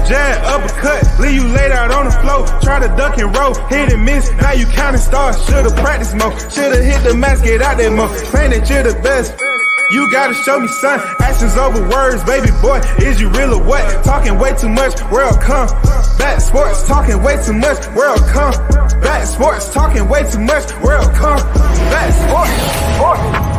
jab, uppercut, leave you laid out on the floor. Try to duck and roll, hit and miss, now you counting stars. Should've practiced more, should've hit the mask, get out there more. Claim that you're the best. You gotta show me, son, actions over words, baby boy, is you real or what? Talking way too much, world come. Back sports, talking way too much, world come. Back sports, talking way too much, world come. Back sports,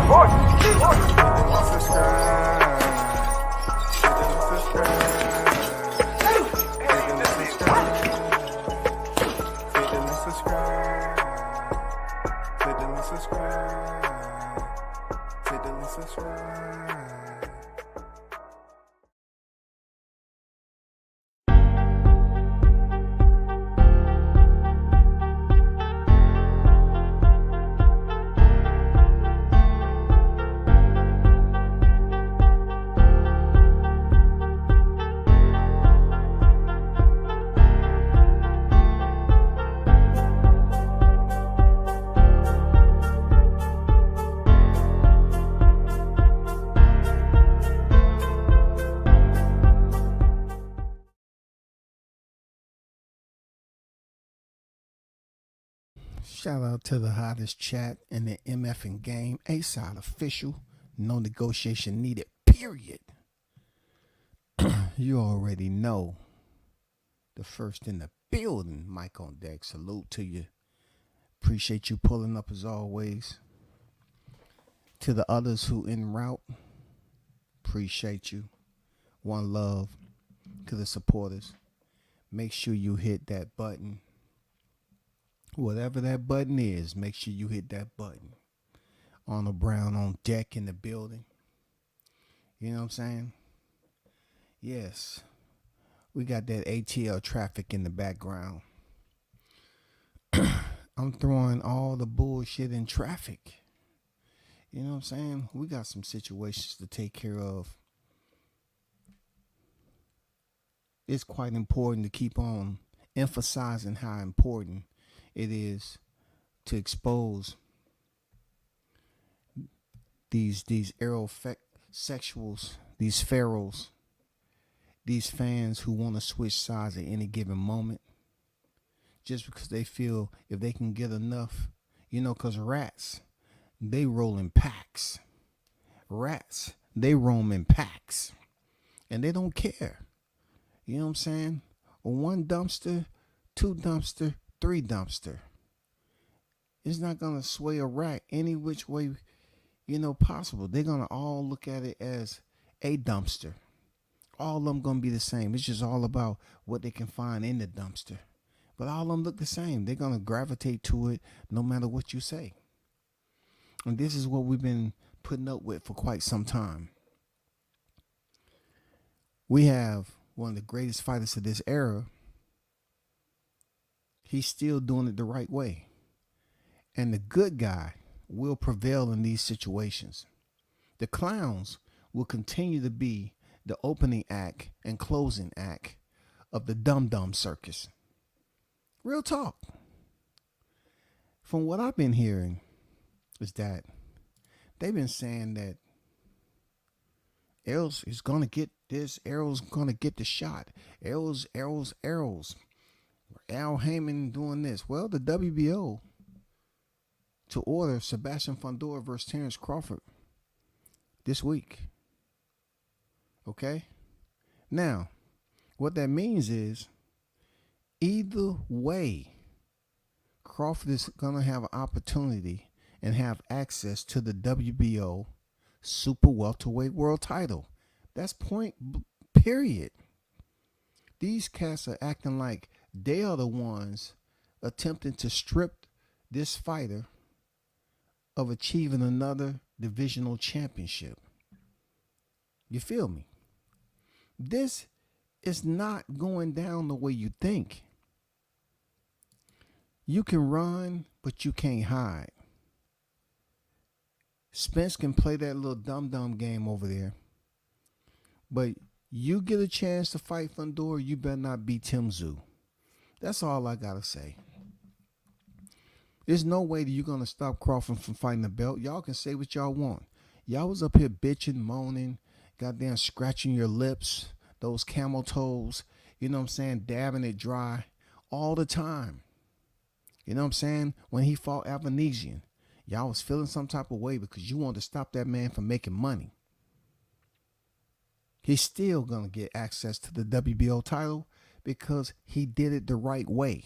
Shout out to the hottest chat in the MFing game. A-Side official. No negotiation needed, period. You already know. The first in the building. Mike on deck. Salute to you. Appreciate you pulling up as always. To the others who en route. Appreciate you. One love. To the supporters. Make sure you hit that button. Whatever that button is, make sure you hit that button. Arnold Brown on deck in the building. You know what I'm saying? Yes. We got that ATL traffic in the background. I'm throwing all the bullshit in traffic. You know what I'm saying? We got some situations to take care of. It's quite important to keep on emphasizing how important it is to expose these sexuals, these pharaohs, these fans who want to switch sides at any given moment just because they feel if they can get enough, because rats, they roll in packs. Rats, they roam in packs and they don't care. You know what I'm saying? One dumpster, two dumpster, three dumpster. It's not going to sway a rat any which way, possible. They're going to all look at it as a dumpster. All of them going to be the same. It's just all about what they can find in the dumpster. But all of them look the same. They're going to gravitate to it no matter what you say. And this is what we've been putting up with for quite some time. We have one of the greatest fighters of this era. He's still doing it the right way. And the good guy will prevail in these situations. The clowns will continue to be the opening act and closing act of the dum-dum circus. Real talk. From what I've been hearing is that they've been saying that Errol's is going to get this. Errol's going to get the shot. Errol's. Al Heyman doing this. Well, the WBO to order Sebastian Fundora versus Terrence Crawford this week. Okay? Now, what that means is either way, Crawford is going to have an opportunity and have access to the WBO Super Welterweight World title. That's point, period. These cats are acting like they are the ones attempting to strip this fighter of achieving another divisional championship. You feel me? This is not going down the way you think. You can run, but you can't hide. Spence can play that little dum-dum game over there. But you get a chance to fight Fundora, you better not beat Tim Zoo. That's all I got to say. There's no way that you're going to stop Crawford from fighting the belt. Y'all can say what y'all want. Y'all was up here bitching, moaning, goddamn scratching your lips, those camel toes. you know what I'm saying, dabbing it dry all the time. You know what I'm saying? When he fought Avanesian, y'all was feeling some type of way because you wanted to stop that man from making money. He's still going to get access to the WBO title because he did it the right way.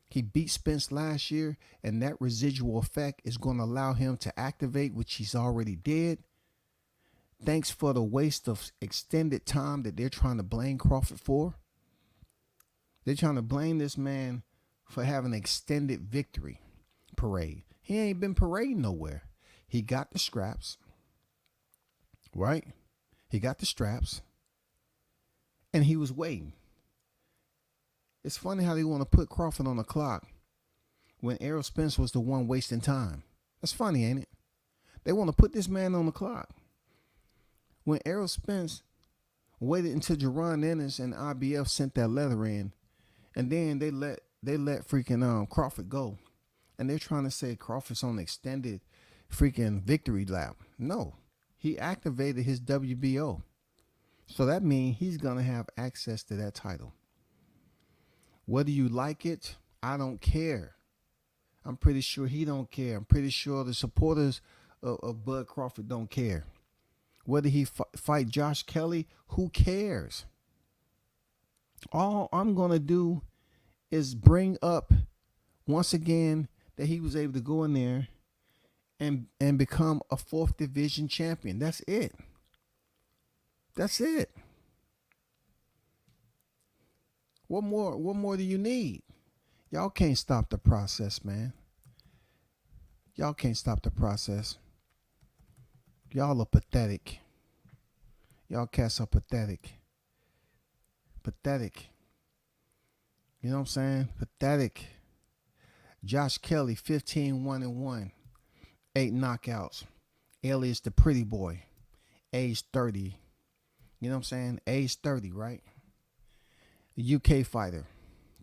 He beat Spence last year, and that residual effect is going to allow him to activate, which he's already did. Thanks for the waste of extended time that they're trying to blame Crawford for. They're trying to blame this man for having an extended victory parade. He ain't been parading nowhere. He got the scraps, right? He got the straps, and he was waiting. It's funny how they want to put Crawford on the clock when Errol Spence was the one wasting time. That's funny, ain't it? They want to put this man on the clock when Errol Spence waited until Jerron Ennis and IBF sent that letter in, and then they let freaking Crawford go, and they're trying to say Crawford's on extended freaking victory lap. No, he activated his WBO, so that means he's gonna have access to that title. Whether you like it, I don't care. I'm pretty sure he don't care. I'm pretty sure the supporters of Bud Crawford don't care. Whether he fight Josh Kelly, who cares? All I'm going to do is bring up once again that he was able to go in there and become a 4th division champion. That's it. That's it. What more do you need? Y'all can't stop the process, man. Y'all can't stop the process. Y'all are pathetic. Y'all cats are pathetic. Pathetic. You know what I'm saying? Pathetic. Josh Kelly, 15-1-1. 8 knockouts. Alias the pretty boy. Age 30. You know what I'm saying? Age 30, right? A UK fighter.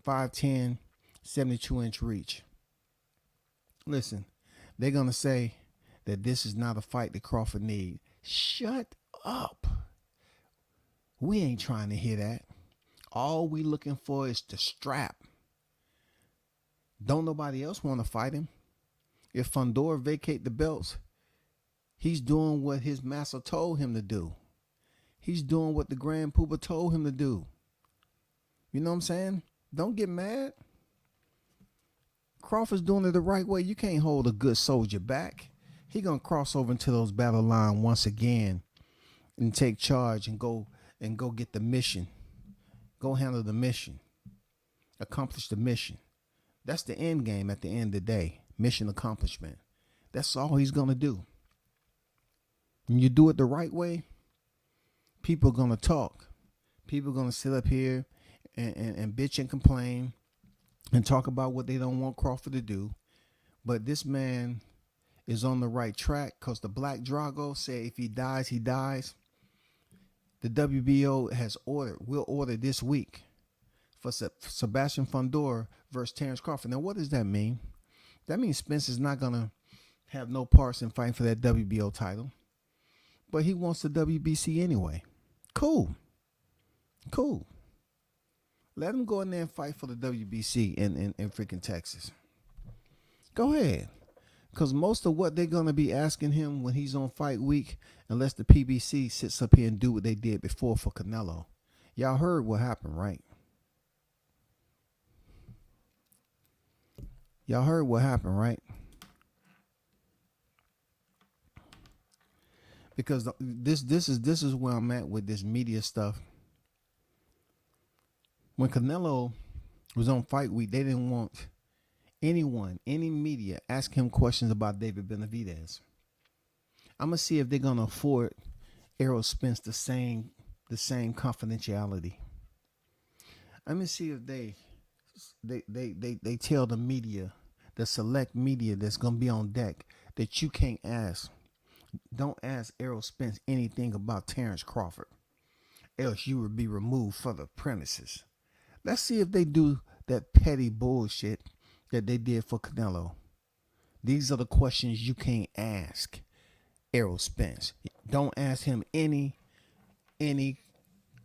5'10", 72-inch reach. Listen, they're going to say that this is not a fight that Crawford needs. Shut up. We ain't trying to hear that. All we looking for is the strap. Don't nobody else want to fight him. If Fundora vacate the belts, he's doing what his master told him to do. He's doing what the Grand Poobah told him to do. You know what I'm saying? Don't get mad. Crawford's doing it the right way. You can't hold a good soldier back. He gonna cross over into those battle line once again and take charge and go get the mission. Go handle the mission. Accomplish the mission. That's the end game at the end of the day. Mission accomplishment. That's all he's gonna do. When you do it the right way, people are gonna talk. People are gonna sit up here and bitch and complain and talk about what they don't want Crawford to do. But this man is on the right track because the Black Drago said if he dies, he dies. The WBO will order this week for Sebastian Fundora versus Terrence Crawford. Now, what does that mean? That means Spence is not going to have no parts in fighting for that WBO title. But he wants the WBC anyway. Cool. Let him go in there and fight for the WBC in freaking Texas. Go ahead. Because most of what they're going to be asking him when he's on fight week, unless the PBC sits up here and do what they did before for Canelo. Y'all heard what happened, right? Y'all heard what happened, right? Because this is where I'm at with this media stuff. When Canelo was on fight week, they didn't want anyone, any media, ask him questions about David Benavidez. I'm gonna see if they're gonna afford Errol Spence the same confidentiality. I'm gonna see if they tell the media, the select media that's gonna be on deck, that you can't ask. Don't ask Errol Spence anything about Terrence Crawford, else you will be removed from the premises. Let's see if they do that petty bullshit that they did for Canelo. These are the questions you can't ask Errol Spence. Don't ask him any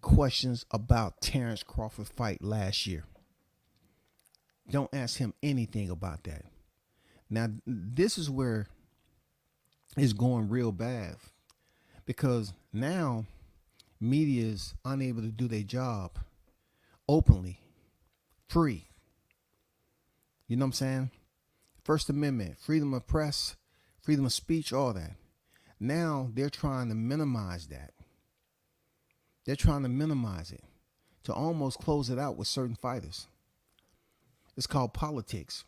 questions about Terrence Crawford fight last year. Don't ask him anything about that. Now, this is where it's going real bad, because now media is unable to do their job openly, free. You know what I'm saying? First Amendment, freedom of press, freedom of speech, all that. Now they're trying to minimize that. They're trying to minimize it to almost close it out with certain fighters. It's called politics.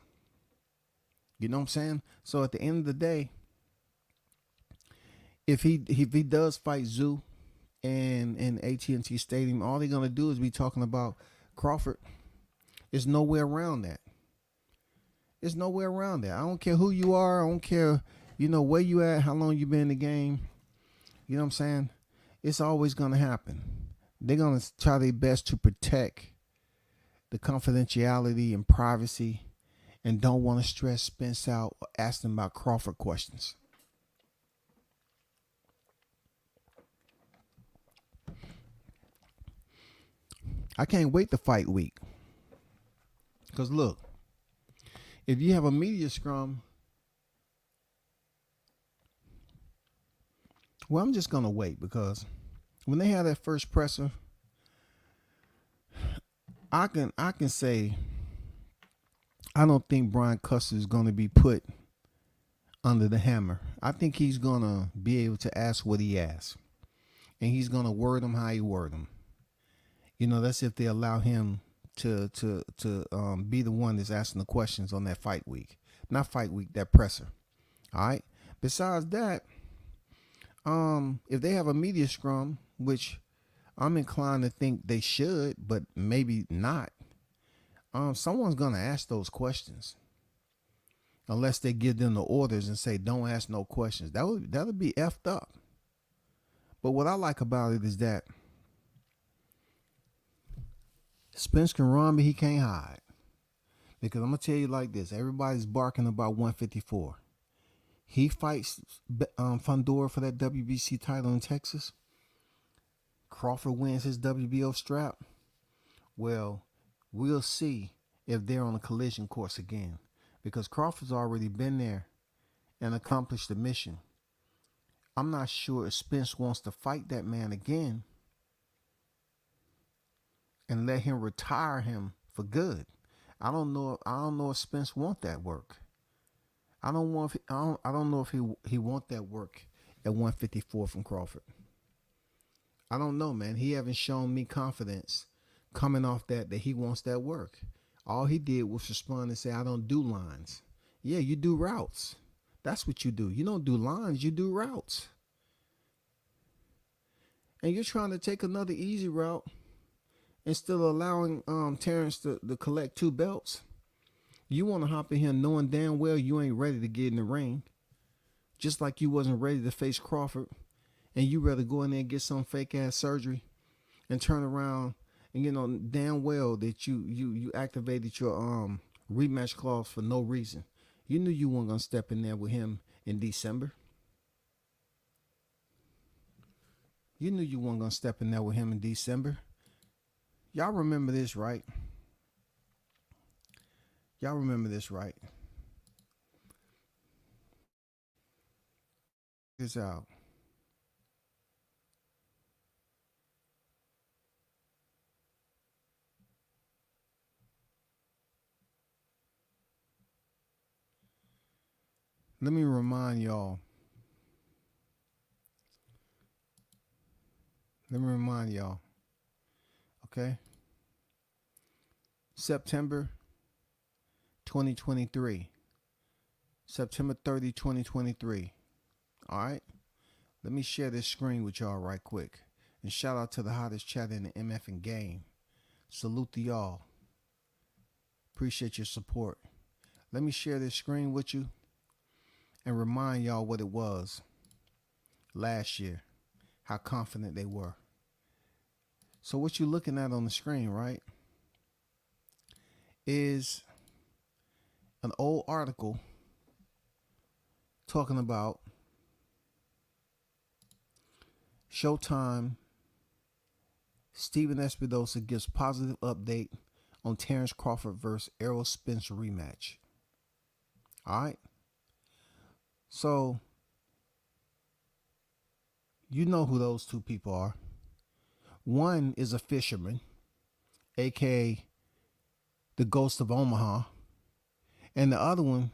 You know what I'm saying? So at the end of the day, if he does fight Zoo in AT&T Stadium, all they're gonna do is be talking about Crawford. There's nowhere around that. There's nowhere around that. I don't care who you are. I don't care, where you at, how long you been in the game. You know what I'm saying? It's always gonna happen. They're gonna try their best to protect the confidentiality and privacy, and don't want to stress Spence out or ask them about Crawford questions. I can't wait to fight week. Because look, if you have a media scrum, well, I'm just going to wait, because when they have that first presser, I can say I don't think Brian Custer is going to be put under the hammer. I think he's going to be able to ask what he asks, and he's going to word them how he word them. That's if they allow him to be the one that's asking the questions on that fight week. Not fight week, that presser. All right. Besides that, if they have a media scrum, which I'm inclined to think they should, but maybe not, someone's gonna ask those questions, unless they give them the orders and say don't ask no questions. That'll be effed up. But what I like about it is that Spence can run, but he can't hide. Because I'm gonna tell you like this: everybody's barking about 154. He fights Fundora for that WBC title in Texas. Crawford wins his WBO strap. Well, we'll see if they're on a collision course again, because Crawford's already been there and accomplished the mission. I'm not sure if Spence wants to fight that man again and let him retire him for good. I don't know if Spence want that work. I don't know if he want that work at 154 from Crawford. I don't know, man. He haven't shown me confidence coming off that he wants that work. All he did was respond and say, I don't do lines. Yeah, you do routes. That's what you do. You don't do lines, you do routes. And you're trying to take another easy route and still allowing Terrence to collect 2 belts. You want to hop in here knowing damn well you ain't ready to get in the ring. Just like you wasn't ready to face Crawford. And you rather go in there and get some fake ass surgery and turn around and damn well that you activated your rematch clause for no reason. You knew you weren't gonna step in there with him in December. You knew you weren't gonna step in there with him in December. Y'all remember this, right? Y'all remember this, right? Check this out. Let me remind y'all. Okay? September 2023. September 30, 2023. All right? Let me share this screen with y'all right quick. And shout out to the hottest chat in the MF and game. Salute to y'all. Appreciate your support. Let me share this screen with you and remind y'all what it was last year, how confident they were. So what you're looking at on the screen, right, is an old article talking about Showtime Steven Espinosa gives positive update on Terrence Crawford versus Errol Spence rematch. All right. So, you know who those two people are. One is a fisherman, aka the Ghost of Omaha, and the other one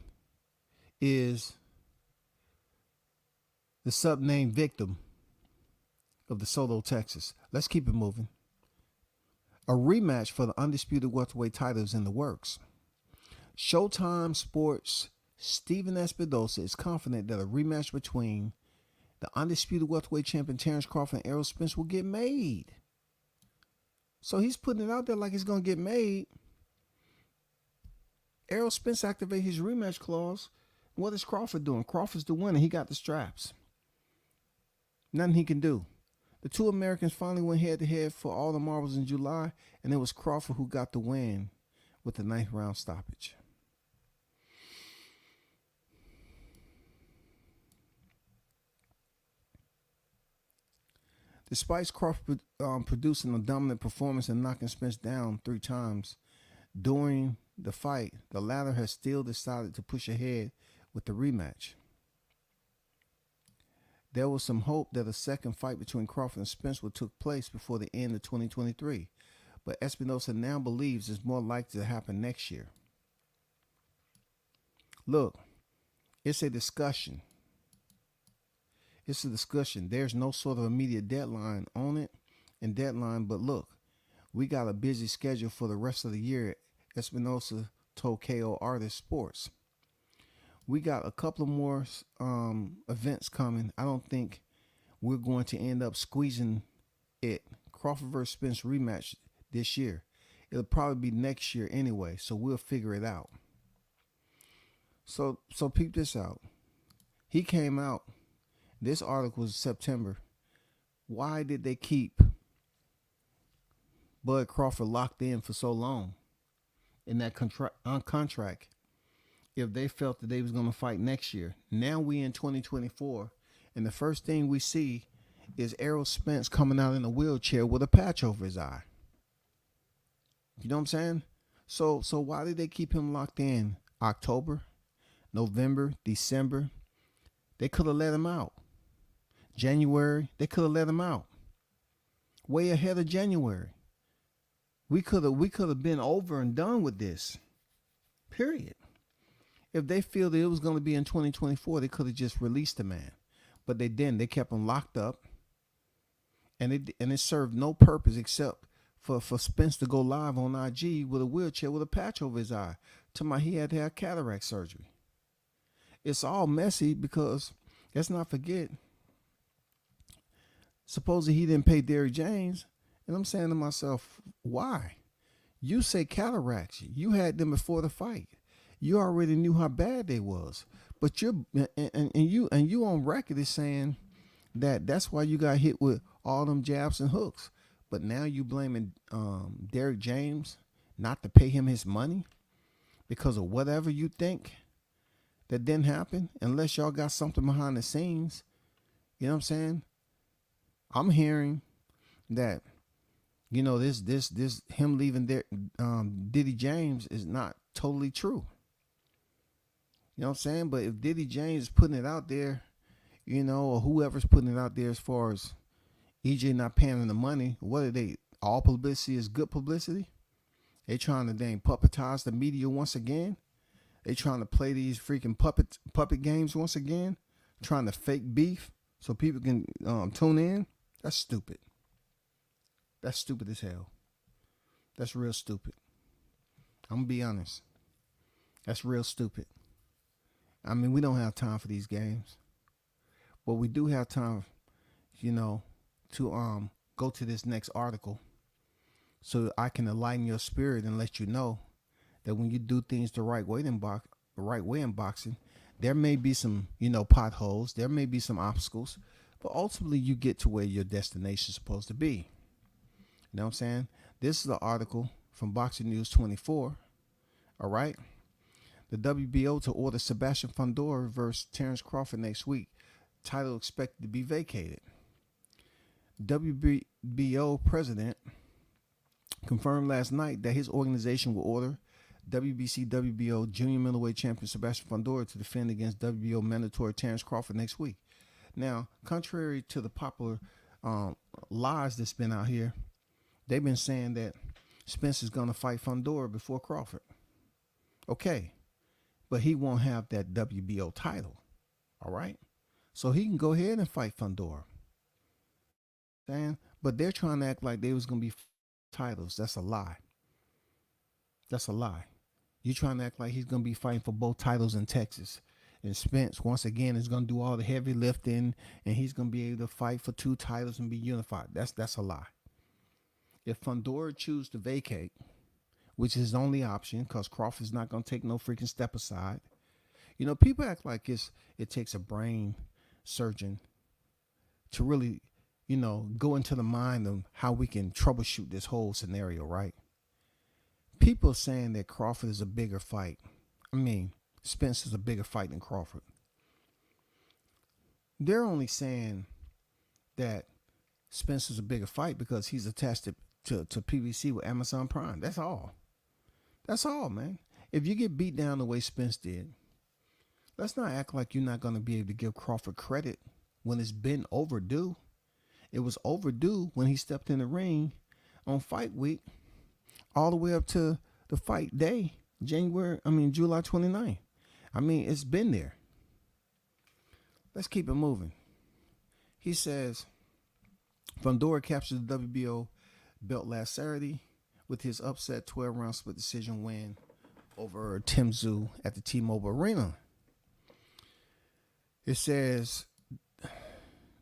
is the sub-named victim of DeSoto, Texas. Let's keep it moving. A rematch for the undisputed welterweight title is in the works. Showtime Sports' Steven Espinosa is confident that a rematch between the undisputed welterweight champion Terrence Crawford and Errol Spence will get made. So he's putting it out there like it's going to get made. Errol Spence activated his rematch clause. What is Crawford doing? Crawford's the winner. He got the straps. Nothing he can do. The two Americans finally went head-to-head for all the marbles in July, and it was Crawford who got the win with the 9th round stoppage. Despite Crawford producing a dominant performance and knocking Spence down 3 times during the fight, the latter has still decided to push ahead with the rematch. There was some hope that a second fight between Crawford and Spence would take place before the end of 2023, but Espinosa now believes it's more likely to happen next year. Look, it's a discussion. It's a discussion. There's no sort of immediate deadline on it but look, we got a busy schedule for the rest of the year, Espinosa told KO Artist Sports. We got a couple of more events coming. I don't think we're going to end up squeezing it. Crawford versus Spence rematch this year. It'll probably be next year anyway, so we'll figure it out. So peep this out. He came out. This article was September. Why did they keep Bud Crawford locked in for so long in that contract if they felt that they was going to fight next year? Now we in 2024, and the first thing we see is Errol Spence coming out in a wheelchair with a patch over his eye. You know what I'm saying? So why did they keep him locked in October, November, December? They could have let him out. January, they could have let him out. Way ahead of January. We could have been over and done with this. Period. If they feel that it was going to be in 2024, they could have just released the man. But they didn't. They kept him locked up. And it served no purpose except for Spence to go live on IG with a wheelchair with a patch over his eye. Talking about he had to have cataract surgery. It's all messy because, let's not forget, supposedly he didn't pay Derrick James. And I'm saying to myself, why? You say cataracts. You had them before the fight. You already knew how bad they was. But you on record is saying that that's why you got hit with all them jabs and hooks. But now you blaming Derrick James not to pay him his money because of whatever you think that didn't happen, unless y'all got something behind the scenes. You know what I'm saying? I'm hearing that, you know, this him leaving there, Diddy James is not totally true. You know what I'm saying? But if Diddy James is putting it out there, you know, or whoever's putting it out there as far as EJ not paying him the money, what are they? All publicity is good publicity? They trying to dang puppetize the media once again? They trying to play these freaking puppet games once again? Trying to fake beef so people can tune in? That's stupid. That's stupid as hell. That's real stupid. I'm going to be honest. That's real stupid. I mean, we don't have time for these games. But we do have time, you know, to go to this next article so I can enlighten your spirit and let you know that when you do things the right way in boxing, there may be some, you know, potholes. There may be some obstacles. But ultimately, you get to where your destination is supposed to be. You know what I'm saying? This is the article from Boxing News 24. All right. The WBO to order Sebastian Fundora versus Terrence Crawford next week. Title expected to be vacated. WBO president confirmed last night that his organization will order WBC WBO junior middleweight champion Sebastian Fundora to defend against WBO mandatory Terrence Crawford next week. Now, contrary to the popular lies that's been out here, they've been saying that Spence is going to fight Fundora before Crawford. Okay, but he won't have that WBO title, all right? So he can go ahead and fight Fundora. But they're trying to act like they was going to be titles. That's a lie. That's a lie. You're trying to act like he's going to be fighting for both titles in Texas. And Spence, once again, is going to do all the heavy lifting, and he's going to be able to fight for 2 titles and be unified. That's a lie. If Fundora chooses to vacate, which is his only option, because Crawford's not going to take no freaking step aside. You know, people act like it takes a brain surgeon to really, you know, go into the mind of how we can troubleshoot this whole scenario, right? People saying that Crawford is a bigger fight. I mean, Spence is a bigger fight than Crawford. They're only saying that Spence is a bigger fight because he's attached to PBC with Amazon Prime. That's all. That's all, man. If you get beat down the way Spence did, let's not act like you're not going to be able to give Crawford credit when it's been overdue. It was overdue when he stepped in the ring on fight week all the way up to the fight day, July 29th. I mean, it's been there. Let's keep it moving. He says Fundora captured the WBO belt last Saturday with his upset 12-round split decision win over Tim Tszyu at the T-Mobile Arena. It says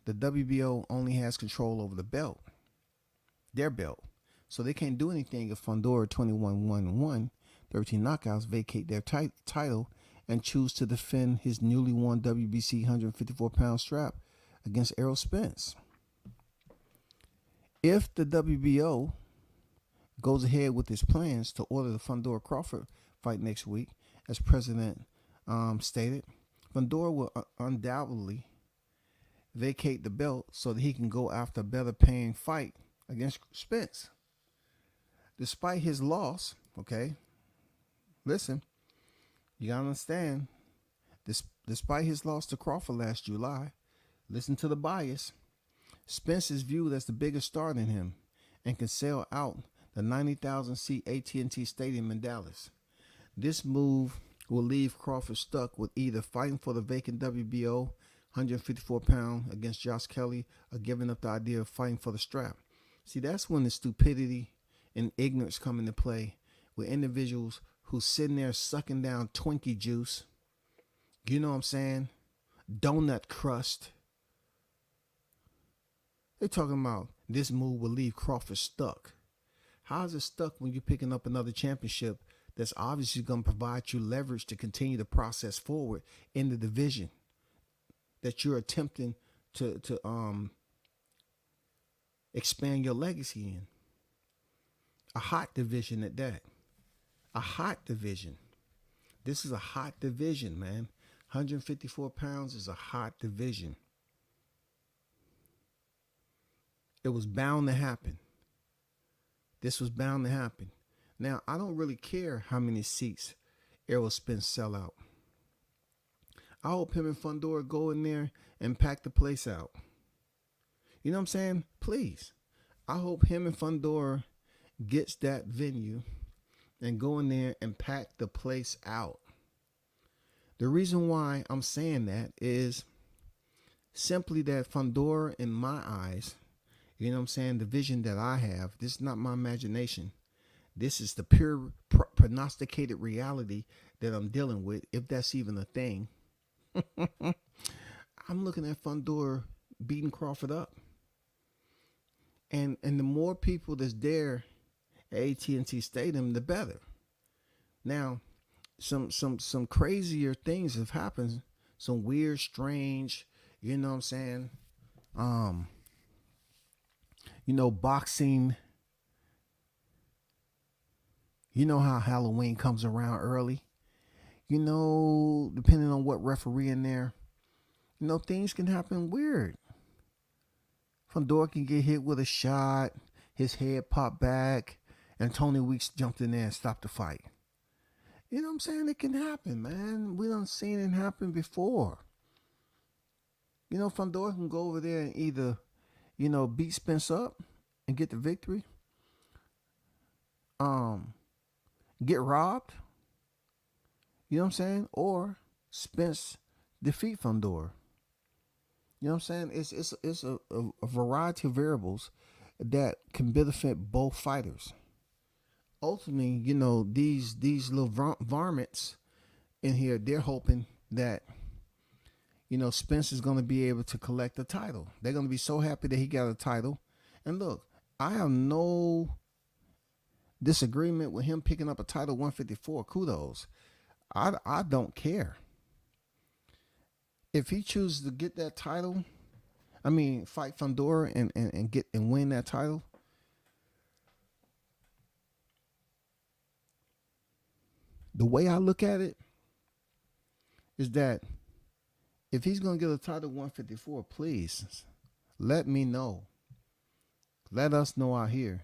the WBO only has control over the belt, their belt. So they can't do anything if Fundora 21-1-1, 13 knockouts, vacate their title and choose to defend his newly won WBC 154-pound strap against Errol Spence. If the WBO goes ahead with his plans to order the Fundora Crawford fight next week, as President stated, Fundora will undoubtedly vacate the belt so that he can go after a better paying fight against Spence. Despite his loss, okay, listen, you gotta understand, despite his loss to Crawford last July, listen to the bias, Spence is viewed as the bigger star than him and can sell out the 90,000-seat AT&T Stadium in Dallas. This move will leave Crawford stuck with either fighting for the vacant WBO 154-pound against Josh Kelly or giving up the idea of fighting for the strap. See, that's when the stupidity and ignorance come into play with individuals who's sitting there sucking down Twinkie juice. You know what I'm saying? Donut crust. They're talking about this move will leave Crawford stuck. How is it stuck when you're picking up another championship that's obviously going to provide you leverage to continue the process forward in the division that you're attempting to expand your legacy in? A hot division at that. A hot division. This is a hot division, man. 154 pounds is a hot division. It was bound to happen. This was bound to happen. Now, I don't really care how many seats Errol Spence sell out. I hope him and Fundora go in there and pack the place out. You know what I'm saying? Please. I hope him and Fundora gets that venue and go in there and pack the place out. The reason why I'm saying that is simply that Fundora, in my eyes, you know what I'm saying, the vision that I have, this is not my imagination. This is the pure prognosticated reality that I'm dealing with, if that's even a thing. I'm looking at Fundora beating Crawford up. And the more people that's there at AT&T Stadium, the better. Now, some crazier things have happened. Some weird, strange, you know what I'm saying? Boxing. You know how Halloween comes around early. Depending on what referee in there, things can happen weird. Fundora can get hit with a shot, his head popped back, and Tony Weeks jumped in there and stopped the fight. You know what I'm saying? It can happen, man. We done seen it happen before. You know, Fundora can go over there and either, beat Spence up and get the victory, get robbed, you know what I'm saying? Or Spence defeat Fundora. You know what I'm saying? It's a variety of variables that can benefit both fighters. Ultimately, these little varmints in here, they're hoping that, Spence is going to be able to collect the title. They're going to be so happy that he got a title. And look, I have no disagreement with him picking up a title 154. Kudos. I don't care. If he chooses to get that title, fight Fundora and win that title, the way I look at it is that if he's going to get a title 154, please let me know. Let us know out here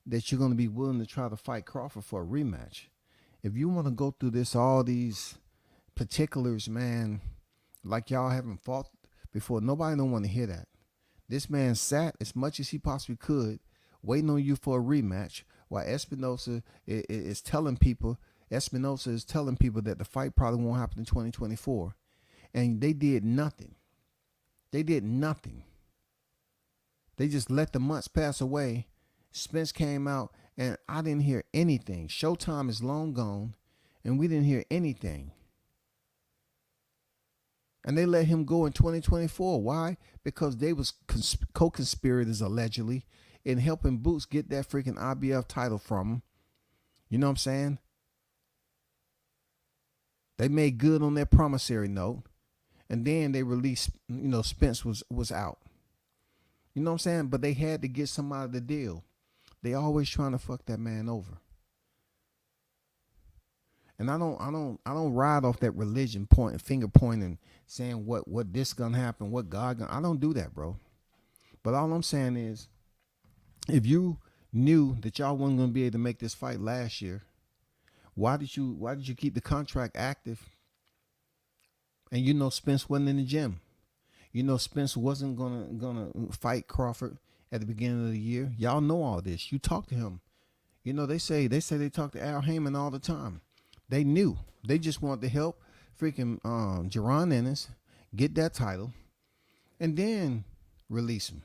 that you're going to be willing to try to fight Crawford for a rematch. If you want to go through all these particulars, man, like y'all haven't fought before, nobody don't want to hear that. This man sat as much as he possibly could, waiting on you for a rematch, while Espinosa is telling people that the fight probably won't happen in 2024. And they did nothing. They just let the months pass away. Spence came out, and I didn't hear anything. Showtime is long gone, and we didn't hear anything. And they let him go in 2024. Why? Because they was co-conspirators, allegedly, in helping Boots get that freaking IBF title from him. You know what I'm saying? They made good on their promissory note. And then they released, Spence was out. You know what I'm saying? But they had to get some out of the deal. They always trying to fuck that man over. And I don't ride off that religion finger pointing, saying what this gonna happen, what God gonna. I don't do that, bro. But all I'm saying is, if you knew that y'all wasn't gonna be able to make this fight last year, why did you keep the contract active? And Spence wasn't in the gym. Spence wasn't gonna fight Crawford at the beginning of the year. Y'all know all this. You talk to him. They say they talk to Al Heyman all the time. They knew. They just wanted to help freaking Jaron Ennis get that title and then release him.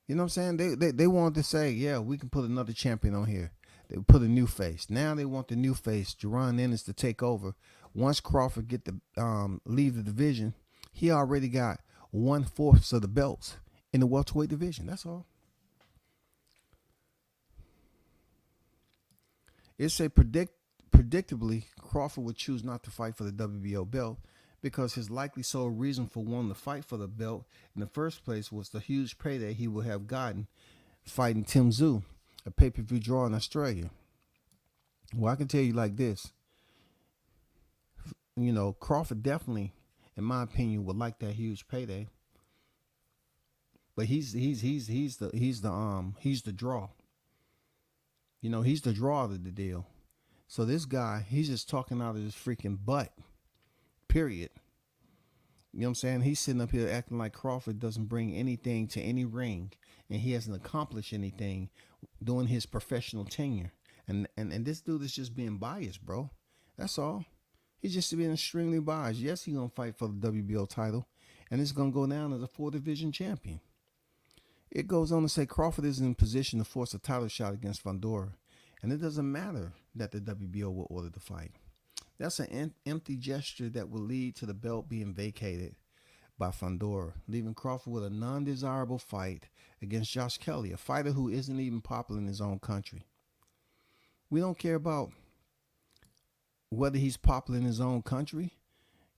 You know what I'm saying? They wanted to say, yeah, we can put another champion on here. They put a new face. Now they want the new face, Jaron Ennis, to take over. Once Crawford get the leave the division, he already got 1/4 of the belts in the welterweight division. That's all. It's a predictably, Crawford would choose not to fight for the WBO belt because his likely sole reason for wanting to fight for the belt in the first place was the huge payday he would have gotten fighting Tim Tszyu, a pay-per-view draw in Australia. Well, I can tell you like this. Crawford definitely, in my opinion, would like that huge payday. But he's the draw. He's the draw of the deal. So this guy, he's just talking out of his freaking butt. Period. You know what I'm saying? He's sitting up here acting like Crawford doesn't bring anything to any ring, and he hasn't accomplished anything during his professional tenure. And this dude is just being biased, bro. That's all. He's just being extremely biased. Yes, he's going to fight for the WBO title, and it's going to go down as a 4-division champion. It goes on to say Crawford is in position to force a title shot against Fundora, and it doesn't matter that the WBO will order the fight. That's an empty gesture that will lead to the belt being vacated by Fundora, leaving Crawford with a non-desirable fight against Josh Kelly, a fighter who isn't even popular in his own country. We don't care about whether he's popular in his own country.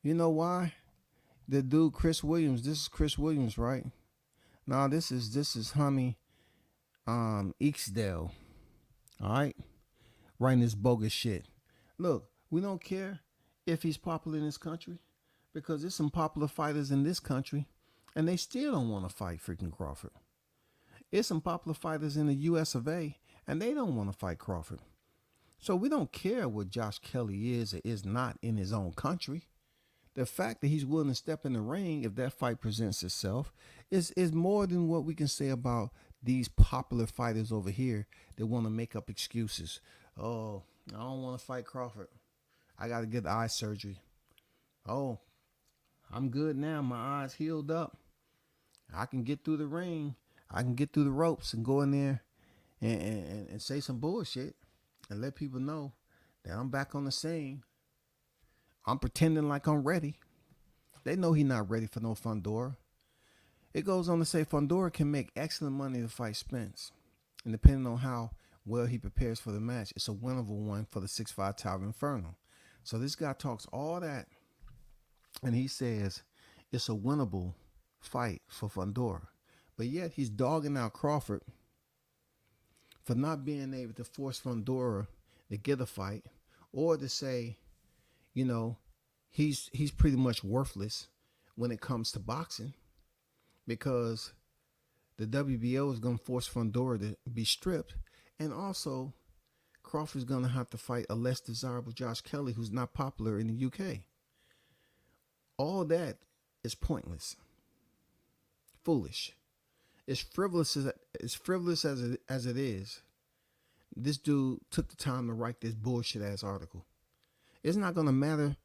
You know why? The dude Chris Williams, this is Chris Williams, right? No, this is Hummy Eaksdale. All right? Writing this bogus shit. Look, we don't care if he's popular in this country because there's some popular fighters in this country And they still don't want to fight freaking Crawford. It's some popular fighters in the US of A, and they don't want to fight Crawford. So we don't care what Josh Kelly is or is not in his own country. The fact that he's willing to step in the ring if that fight presents itself is more than what we can say about these popular fighters over here that want to make up excuses. Oh, I don't want to fight Crawford. I got to get eye surgery. Oh, I'm good now. My eyes healed up. I can get through the ring. I can get through the ropes and go in there and say some bullshit and let people know that I'm back on the scene. I'm pretending like I'm ready. They know he's not ready for no Fundora. It goes on to say Fundora can make excellent money to fight Spence. And depending on how well he prepares for the match, it's a winnable one for the 6'5" Tower Inferno. So this guy talks all that, and he says it's a winnable fight for Fundora. But yet he's dogging out Crawford for not being able to force Fundora to get a fight, or to say, you know, he's pretty much worthless when it comes to boxing, because the WBO is going to force Fundora to be stripped, and also Crawford's going to have to fight a less desirable Josh Kelly who's not popular in the UK. All that is pointless, foolish. As frivolous as it is, this dude took the time to write this bullshit ass article. It's not going to matter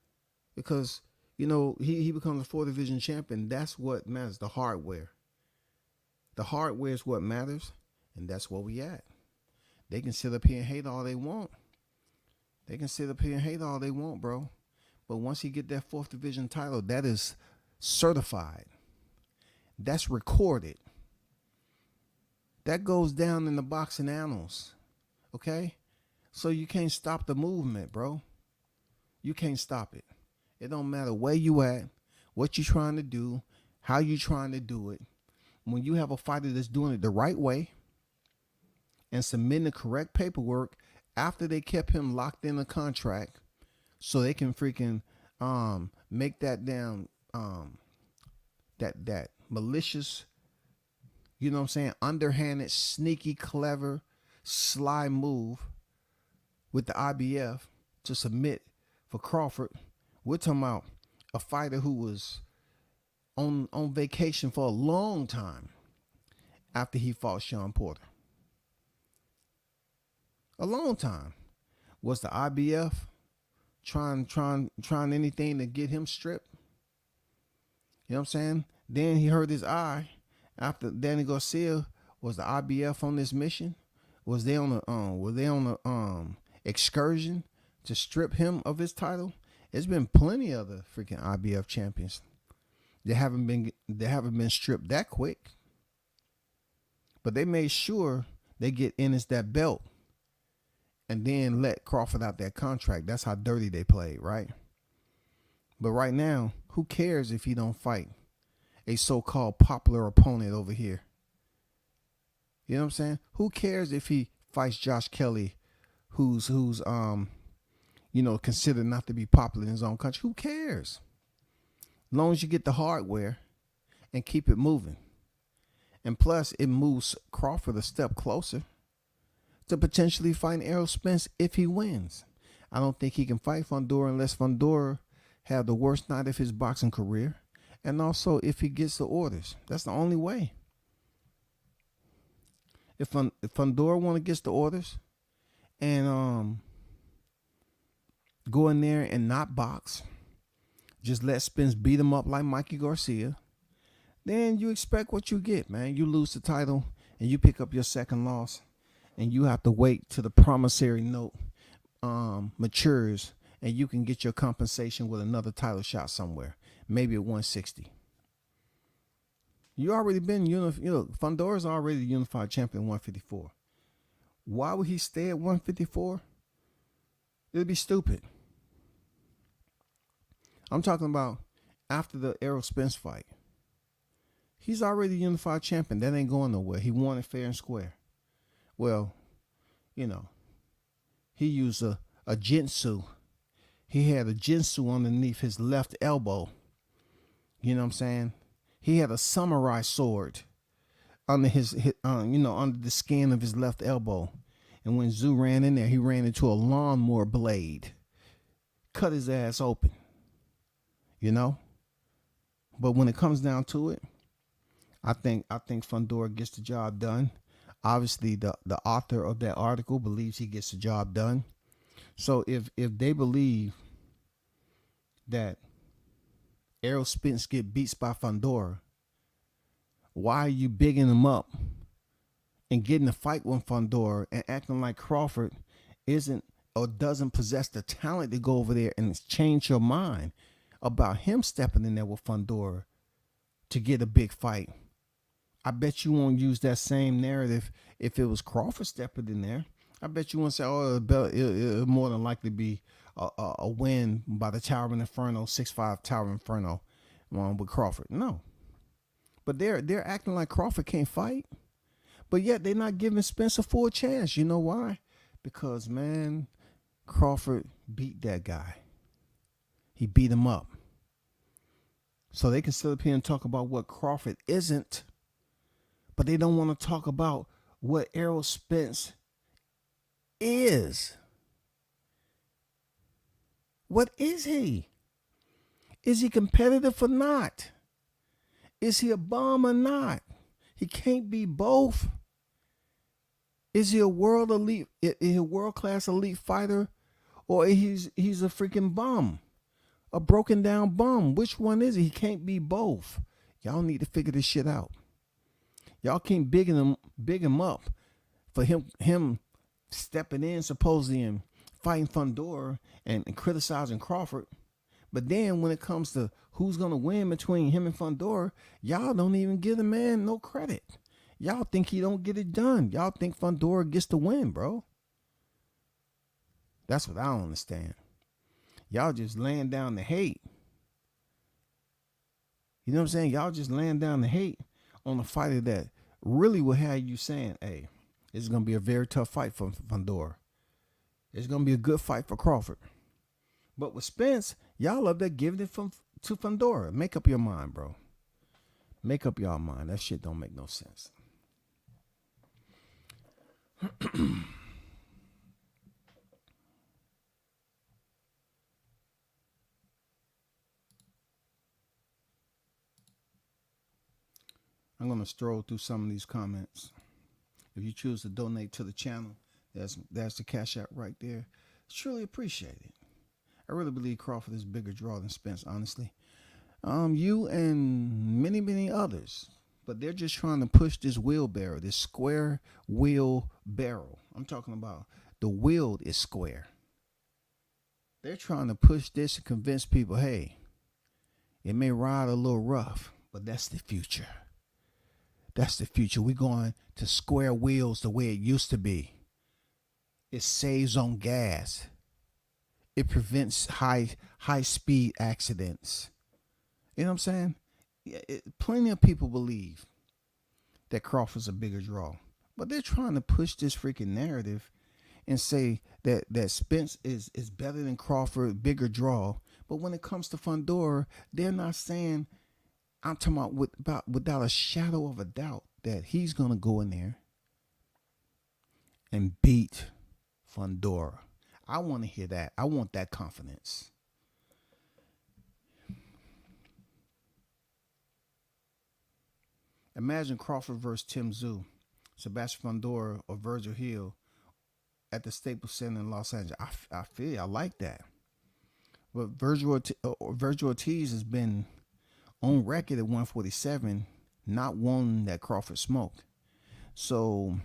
because, you know, he becomes a 4th division champion. That's what matters, the hardware. The hardware is what matters, and that's where we at. They can sit up here and hate all they want. They can sit up here and hate all they want, bro. But once he get that 4th division title, that is certified. That's recorded. That goes down in the boxing annals. Okay? So you can't stop the movement, bro. You can't stop it. It don't matter where you at, what you trying to do, how you trying to do it. When you have a fighter that's doing it the right way and submitting the correct paperwork after they kept him locked in a contract so they can freaking make that damn that malicious, you know what I'm saying, underhanded, sneaky, clever, sly move with the IBF to submit for Crawford. We're talking about a fighter who was on vacation for a long time after he fought Sean Porter. A long time. Was the IBF trying anything to get him stripped? You know what I'm saying? Then he hurt his eye. After Danny Garcia, was the IBF on this mission? Was they on a excursion to strip him of his title? There's been plenty of the freaking IBF champions that haven't been stripped that quick. But they made sure they get Ennis that belt and then let Crawford out that contract. That's how dirty they played, right? But right now, who cares if he don't fight a so-called popular opponent over here? You know what I'm saying? Who cares if he fights Josh Kelly, who's you know, considered not to be popular in his own country? Who cares? As long as you get the hardware and keep it moving. And plus, it moves Crawford a step closer to potentially fight Errol Spence if he wins. I don't think he can fight Fundora unless Fundora have the worst night of his boxing career. And also if he gets the orders. That's the only way. If Fundora want to get the orders and go in there and not box, just let Spence beat him up like Mikey Garcia, then you expect what you get, man. You lose the title and you pick up your second loss, and you have to wait till the promissory note matures and you can get your compensation with another title shot somewhere, maybe at 160. You already been, Fundora's already the unified champion at 154. Why would he stay at 154? It'd be stupid. I'm talking about after the Errol Spence fight. He's already the unified champion. That ain't going nowhere. He won it fair and square. Well, he used a jinsu. He had a jinsu underneath his left elbow. You know what I'm saying? He had a samurai sword under under the skin of his left elbow. And when Zoo ran in there, he ran into a lawnmower blade, cut his ass open, you know. But when it comes down to it, I think Fundora gets the job done. Obviously, the author of that article believes he gets the job done. So if they believe that Errol Spence get beats by Fundora, why are you bigging him up and getting a fight with Fundora and acting like Crawford isn't or doesn't possess the talent to go over there and change your mind about him stepping in there with Fundora to get a big fight? I bet you won't use that same narrative if it was Crawford stepping in there. I bet you won't say, oh, it'll more than likely be a win by the Towering Inferno, 6'5" Towering Inferno with Crawford. No. But they're acting like Crawford can't fight. But yet they're not giving Spence a full chance. You know why? Because, man, Crawford beat that guy. He beat him up. So they can sit up here and talk about what Crawford isn't, but they don't want to talk about what Errol Spence is. What is he? Is he competitive or not? Is he a bum or not? He can't be both. Is he a world class elite fighter, or he's a freaking bum, a broken down bum? Which one is he? He can't be both. Y'all need to figure this shit out. Y'all can't big him up for him stepping in supposedly and fighting Fundora and criticizing Crawford. But then when it comes to who's going to win between him and Fundora, y'all don't even give the man no credit. Y'all think he don't get it done. Y'all think Fundora gets the win, bro. That's what I don't understand. Y'all just laying down the hate. You know what I'm saying? Y'all just laying down the hate on a fighter that really will have you saying, hey, it's going to be a very tough fight for Fundora. It's going to be a good fight for Crawford. But with Spence, y'all up there giving it to Fundora. Make up your mind, bro. Make up your mind. That shit don't make no sense. I'm going to stroll through some of these comments. If you choose to donate to the channel, that's the Cash App right there. It's truly appreciated. I really believe Crawford is a bigger draw than Spence, honestly. You and many, many others. But they're just trying to push this wheelbarrow, this square wheel barrel. I'm talking about the wheel is square. They're trying to push this and convince people, hey, it may ride a little rough, but that's the future. That's the future. We're going to square wheels the way it used to be. It saves on gas. It prevents high speed accidents. You know what I'm saying? Plenty of people believe that Crawford's a bigger draw, but they're trying to push this freaking narrative and say that Spence is better than Crawford, bigger draw. But when it comes to Fundora, they're not saying, I'm talking about without a shadow of a doubt that he's going to go in there and beat Fundora. I want to hear that. I want that confidence. Imagine Crawford versus Tim Tszyu, Sebastian Fundora, or Virgil Hill at the Staples Center in Los Angeles. I like that. But Virgil Ortiz has been on record at 147, not wanting that Crawford smoked. So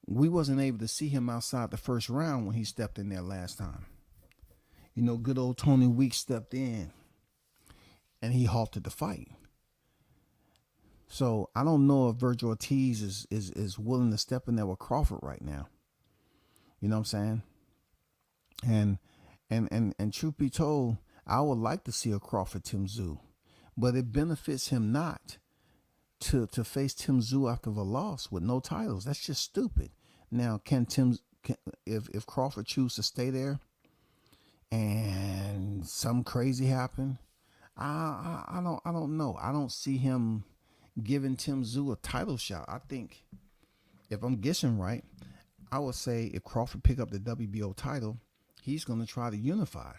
we wasn't able to see him outside the first round when he stepped in there last time. You know, good old Tony Weeks stepped in and he halted the fight. So I don't know if Virgil Ortiz is willing to step in there with Crawford right now. You know what I'm saying? And truth be told, I would like to see a Crawford Tim Tszyu, but it benefits him not to face Tim Tszyu after a loss with no titles. That's just stupid. Now, if Crawford chooses to stay there and something crazy happen, I don't know. I don't see him giving Tim Tszyu a title shot. I think if I'm guessing right, I would say if Crawford pick up the WBO title, he's going to try to unify.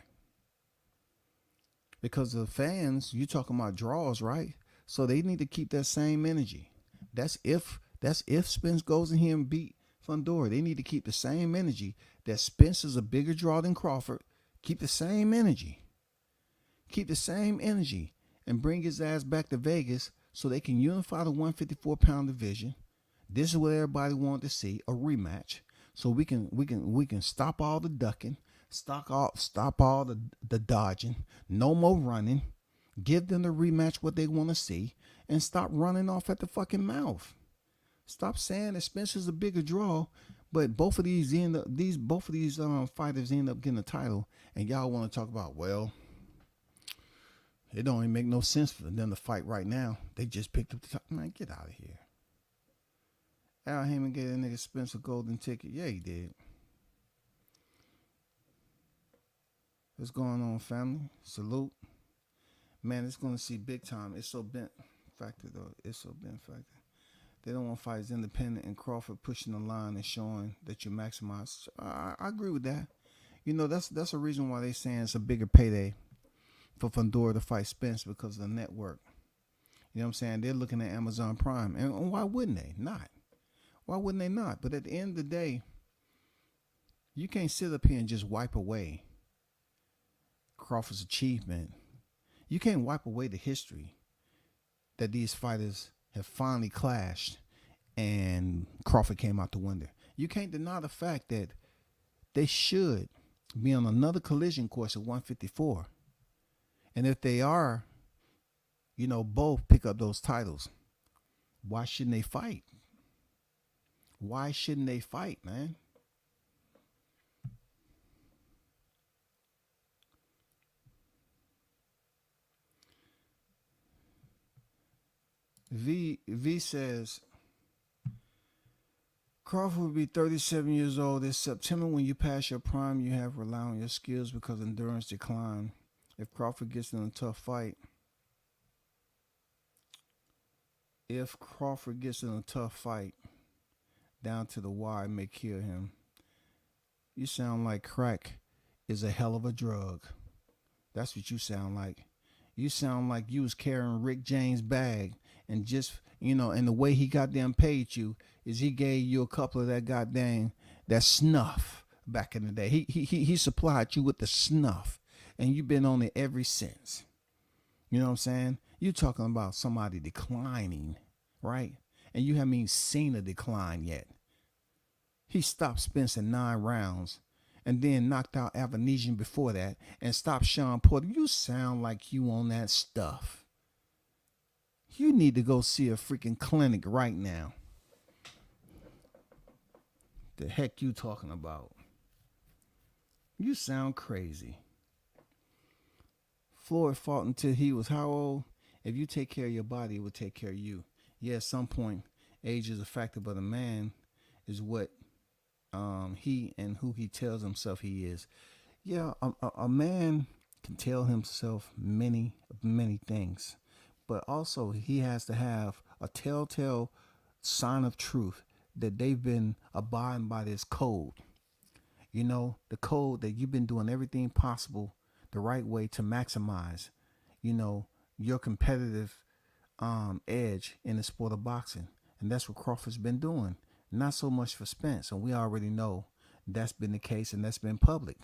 Because the fans, you talking about draws, right? So they need to keep that same energy. That's if Spence goes in here and beat Fundora. They need to keep the same energy. That Spence is a bigger draw than Crawford. Keep the same energy. Keep the same energy and bring his ass back to Vegas so they can unify the 154-pound division. This is what everybody wanted to see, a rematch. So we can stop all the ducking, stop all the dodging, no more running. Give them the rematch what they want to see and stop running off at the fucking mouth. Stop saying that Spencer's a bigger draw, but both of these fighters end up getting a title, and y'all want to talk about, well, it don't even make no sense for them to fight right now. They just picked up the title. Man, get out of here. Al Heyman gave that nigga Spence a golden ticket. Yeah, he did. What's going on, family? Salute. Man, it's going to see big time. It's so bent factor, though. It's so bent factor. They don't want fighters independent and Crawford pushing the line and showing that you maximize. I agree with that. You know, that's a reason why they saying it's a bigger payday for Fundora to fight Spence because of the network. You know what I'm saying? They're looking at Amazon Prime. And why wouldn't they not? Why wouldn't they not? But at the end of the day, you can't sit up here and just wipe away Crawford's achievement. You can't wipe away the history that these fighters have finally clashed and Crawford came out the winner. You can't deny the fact that they should be on another collision course at 154. And if they are, you know, both pick up those titles, why shouldn't they fight? Why shouldn't they fight, man? V says Crawford will be 37 years old this September. When you pass your prime, you have to rely on your skills because endurance decline. If Crawford gets in a tough fight, down to the wire, it may kill him. You sound like crack is a hell of a drug. That's what you sound like. You sound like you was carrying Rick James' bag and just, you know, and the way he goddamn paid you is he gave you a couple of that snuff back in the day. He supplied you with the snuff and you've been on it ever since. You know what I'm saying? You talking about somebody declining, right? And you haven't even seen a decline yet. He stopped Spence in 9 rounds and then knocked out Avanesian before that and stopped Sean Porter. You sound like you on that stuff. You need to go see a freaking clinic right now. The heck you talking about? You sound crazy. Floyd fought until he was how old? If you take care of your body, it will take care of you. Yeah, at some point, age is a factor, but a man is what he and who he tells himself he is. Yeah, a man can tell himself many things, but also he has to have a telltale sign of truth that they've been abiding by this code. You know, the code that you've been doing everything possible the right way to maximize, you know, your competitive edge in the sport of boxing. And that's what Crawford's been doing. Not so much for Spence, and we already know that's been the case and that's been public.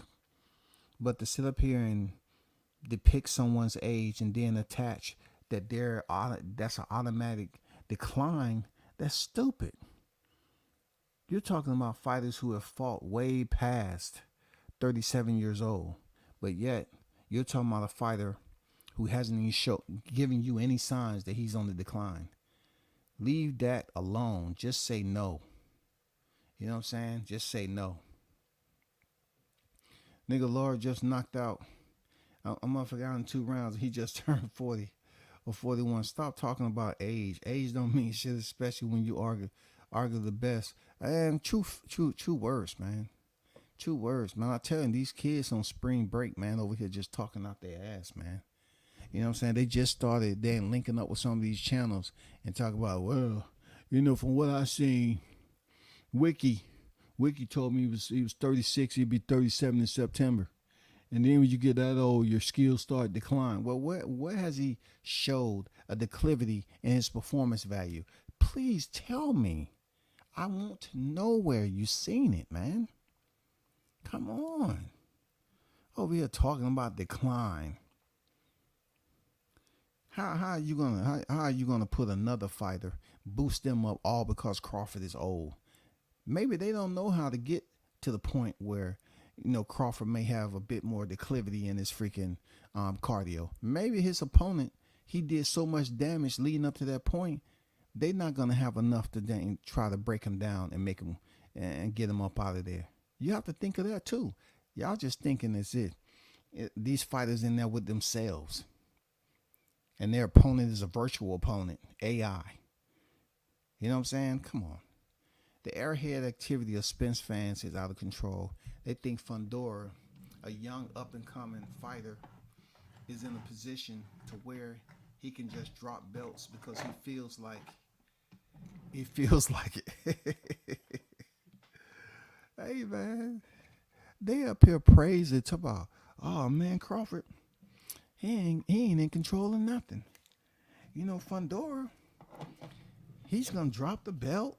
But to sit up here and depict someone's age and then attach that that's an automatic decline, that's stupid. You're talking about fighters who have fought way past 37 years old, but yet you're talking about a fighter who hasn't even giving you any signs that he's on the decline. Leave that alone. Just say no. You know what I'm saying? Just say no. Nigga Lord just knocked out a motherfucker in 2 rounds. He just turned 40 or 41. Stop talking about age. Age don't mean shit, especially when you argue the best. And true words, man. True words, man. I tell you, these kids on spring break, man, over here just talking out their ass, man. You know what I'm saying? They just started then linking up with some of these channels and talk about, well, from what I seen, Wiki told me he was 36, he'd be 37 in September. And then when you get that old, your skills start decline. Well, where has he showed a declivity in his performance value? Please tell me. I want to know where you seen it, man. Come on. Over here talking about decline. How are you gonna put another fighter, boost them up all because Crawford is old? Maybe they don't know how to get to the point where Crawford may have a bit more declivity in his freaking cardio. Maybe his opponent, he did so much damage leading up to that point, they're not gonna have enough to try to break him down and make him and get him up out of there. You have to think of that too. Y'all just thinking these fighters in there with themselves, and their opponent is a virtual opponent, AI. You know what I'm saying? Come on. The airhead activity of Spence fans is out of control. They think Fundora, a young up-and-coming fighter, is in a position to where he can just drop belts because he feels like it. Hey, man. They up here praising, talk about, oh, man, Crawford, he ain't in control of nothing. Fundora, he's going to drop the belt.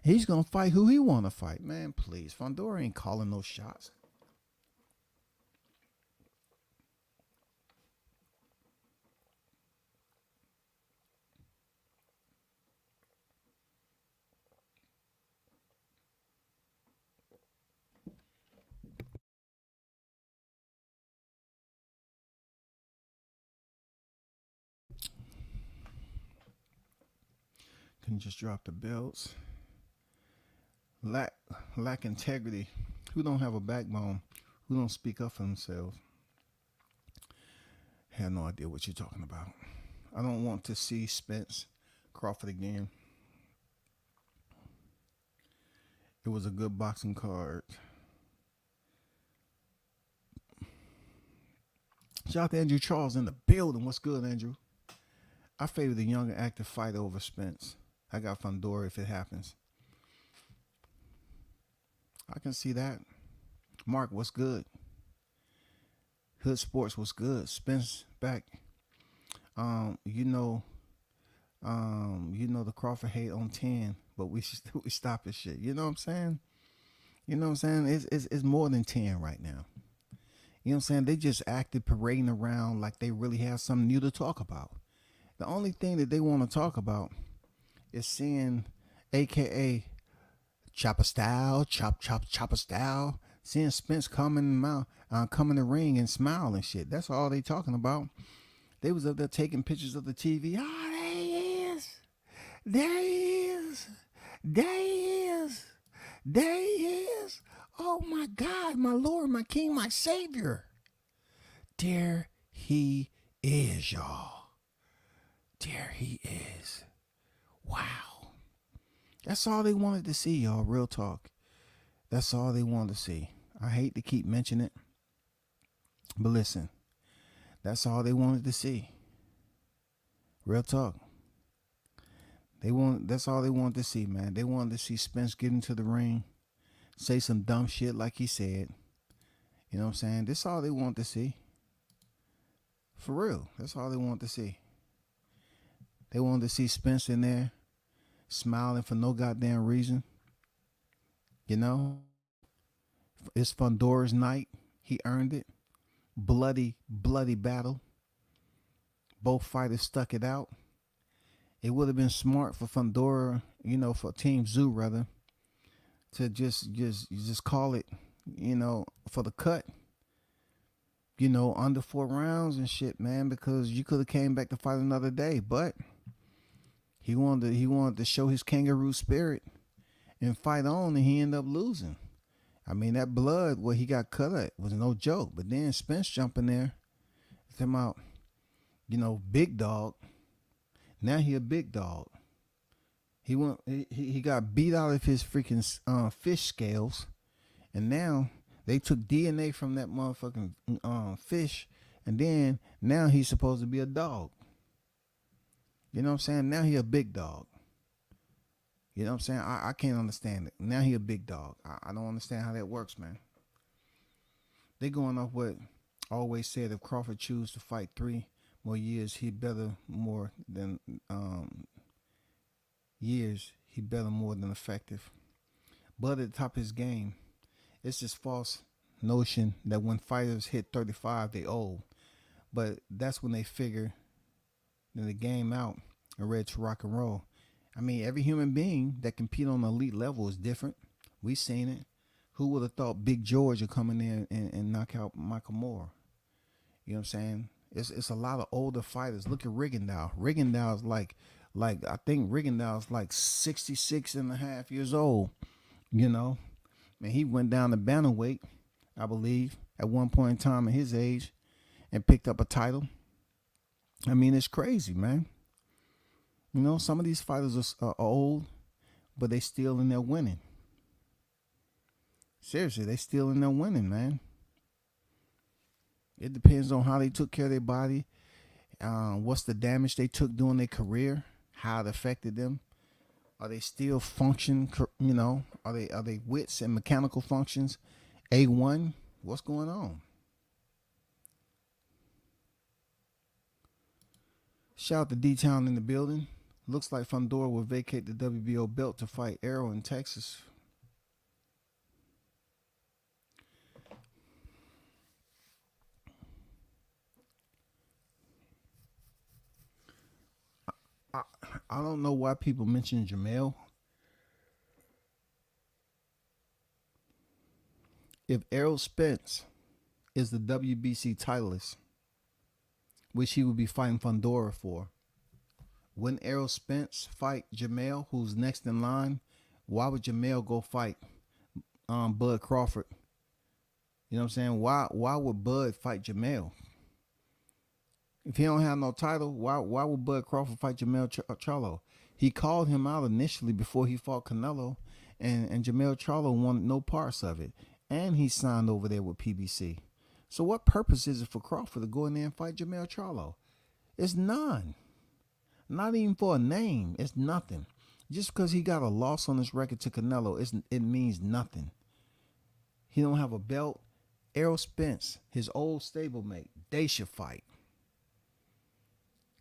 He's going to fight who he want to fight. Man, please. Fundora ain't calling those shots. Can just drop the belts. Lack integrity. Who don't have a backbone? Who don't speak up for themselves? Have no idea what you're talking about. I don't want to see Spence Crawford again. It was a good boxing card. Shout out to Andrew Charles in the building. What's good, Andrew? I favor the younger active fighter over Spence. I got Fundora if it happens. I can see that. Mark, what's good? Hood Sports, what's good? Spence back. The Crawford hate on 10, but we stop this shit. You know what I'm saying? It's more than 10 right now. You know what I'm saying? They just acted parading around like they really have something new to talk about. The only thing that they want to talk about is seeing, AKA chopper style, chopper style, seeing Spence come in the ring and smile and shit. That's all they talking about. They was up there taking pictures of the TV. Oh, there he is. There he is. There he is. There he is. Oh my God, my Lord, my King, my Savior. There he is, y'all. There he is. Wow. That's all they wanted to see, y'all. Real talk. That's all they wanted to see. I hate to keep mentioning it, but listen, that's all they wanted to see. Real talk. That's all they wanted to see, man. They wanted to see Spence get into the ring, say some dumb shit like he said. You know what I'm saying? That's all they want to see. For real. That's all they want to see. They wanted to see Spence in there smiling for no goddamn reason. It's Fundora's night. He earned it. Bloody battle. Both fighters stuck it out. It would have been smart for Fundora, for Team Zoo rather, to just call it, for the cut, under 4 rounds and shit, man, because you could have came back to fight another day. But he wanted to show his kangaroo spirit and fight on, and he ended up losing. I mean, that blood where he got cut at was no joke. But then Spence jumping there, talking about, big dog. Now he a big dog. He got beat out of his freaking fish scales, and now they took DNA from that motherfucking fish And then now he's supposed to be a dog. You know what I'm saying? Now he a big dog. You know what I'm saying? I can't understand it. Now he a big dog. I don't understand how that works, man. They going off what I always said: if Crawford choose to fight 3 more years, he better more than he better more than effective. But at the top of his game, it's this false notion that when fighters hit 35, they old. But that's when they figure the game out and ready to rock and roll. I mean, every human being that compete on the elite level is different. We seen it. Who would have thought Big George would come in there and knock out Michael Moore? You know what I'm saying? It's a lot of older fighters. Look at Rigondeaux. Rigondeaux's like I think Rigondeaux's like 66 and a half years old. You know, and he went down to bantamweight, I believe, at one point in time at his age, and picked up a title. I mean, it's crazy, man. You know, some of these fighters are old, but they still in there winning. Seriously, they still in there winning, man. It depends on how they took care of their body, what's the damage they took during their career, how it affected them. Are they still function? You know, are they wits and mechanical functions A1? What's going on? Shout out to D-Town in the building. Looks like Fundora will vacate the WBO belt to fight Arrow in Texas. I don't know why people mention Jamel. If Errol Spence is the WBC titleist, which he would be fighting Fundora for, wouldn't Errol Spence fight Jamel, who's next in line? Why would Jamel go fight Bud Crawford? You know what I'm saying? Why would Bud fight Jamel? If he don't have no title, why would Bud Crawford fight Jamel Charlo? He called him out initially before he fought Canelo, and Jamel Charlo wanted no parts of it. And he signed over there with PBC. So what purpose is it for Crawford to go in there and fight Jamel Charlo? It's none. Not even for a name. It's nothing. Just because he got a loss on his record to Canelo, it means nothing. He don't have a belt. Errol Spence, his old stablemate, they should fight.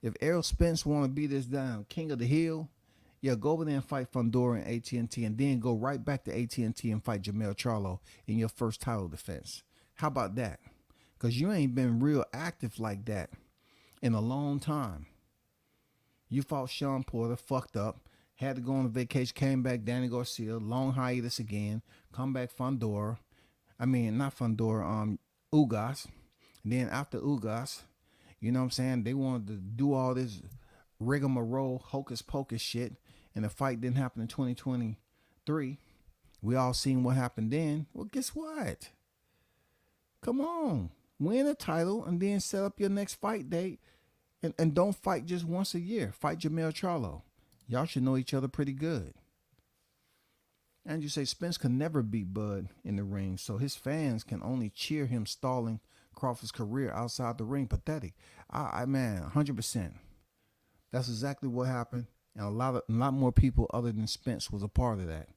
If Errol Spence want to be this damn king of the hill, yeah, go over there and fight Fundora and AT&T, and then go right back to AT&T and fight Jamel Charlo in your first title defense. How about that? Because you ain't been real active like that in a long time. You fought Sean Porter, fucked up, had to go on a vacation, came back, Danny Garcia, long hiatus again, come back Fundora. I mean, not Fundora, Ugas. And then after Ugas, you know what I'm saying, they wanted to do all this rigmarole, hocus pocus shit, and the fight didn't happen in 2023. We all seen what happened then. Well, guess what? Come on. Win a title and then set up your next fight date. And don't fight just once a year. Fight Jamel Charlo. Y'all should know each other pretty good. And you say Spence could never beat Bud in the ring, so his fans can only cheer him stalling Crawford's career outside the ring. Pathetic. Man, 100%. That's exactly what happened. And a lot more people other than Spence was a part of that.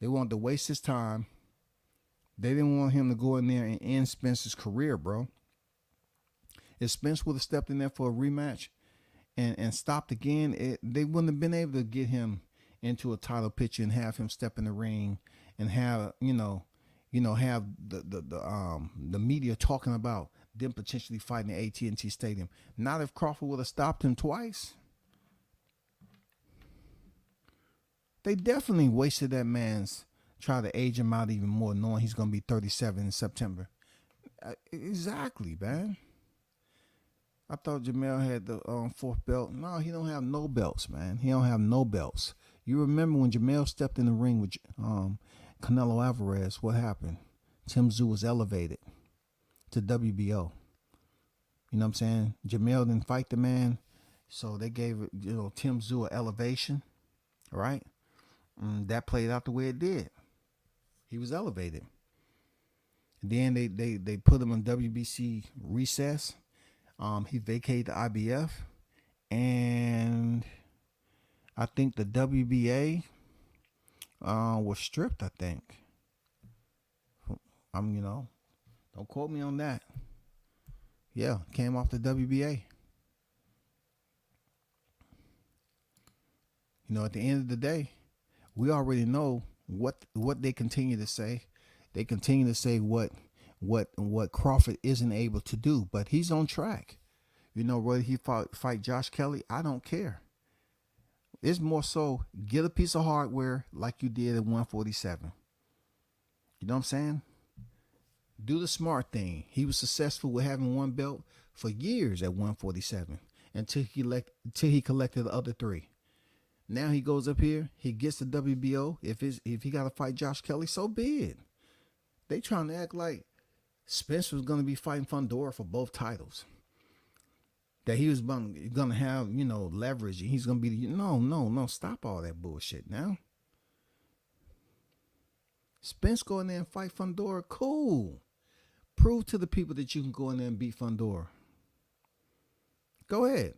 They wanted to waste his time. They didn't want him to go in there and end Spence's career, bro. If Spence would have stepped in there for a rematch and stopped again, they wouldn't have been able to get him into a title picture and have him step in the ring and have have the media talking about them potentially fighting at AT&T Stadium. Not if Crawford would have stopped him twice. They definitely wasted that man's try to age him out even more, knowing he's going to be 37 in September. Exactly, man. I thought Jamel had the fourth belt. No, he don't have no belts, man. He don't have no belts. You remember when Jamel stepped in the ring with Canelo Alvarez, what happened? Tim Tszyu was elevated to WBO. You know what I'm saying? Jamel didn't fight the man, so they gave Tim Tszyu an elevation, right? That played out the way it did. He was elevated. Then they put him in WBC recess. He vacated the IBF, and I think the WBA was stripped. I think. Don't quote me on that. Yeah, came off the WBA. At the end of the day, we already know what they continue to say. They continue to say what Crawford isn't able to do, but he's on track. Whether he fight Josh Kelly, I don't care. It's more so get a piece of hardware like you did at 147. You know what I'm saying? Do the smart thing. He was successful with having one belt for years at 147 until he collected the other three. Now he goes up here, he gets the WBO. If he got to fight Josh Kelly, so be it. They trying to act like Spence was going to be fighting Fundora for both titles. That he was going to have, leverage, and he's going to be no, stop all that bullshit now. Spence go in there and fight Fundora, cool. Prove to the people that you can go in there and beat Fundora. Go ahead.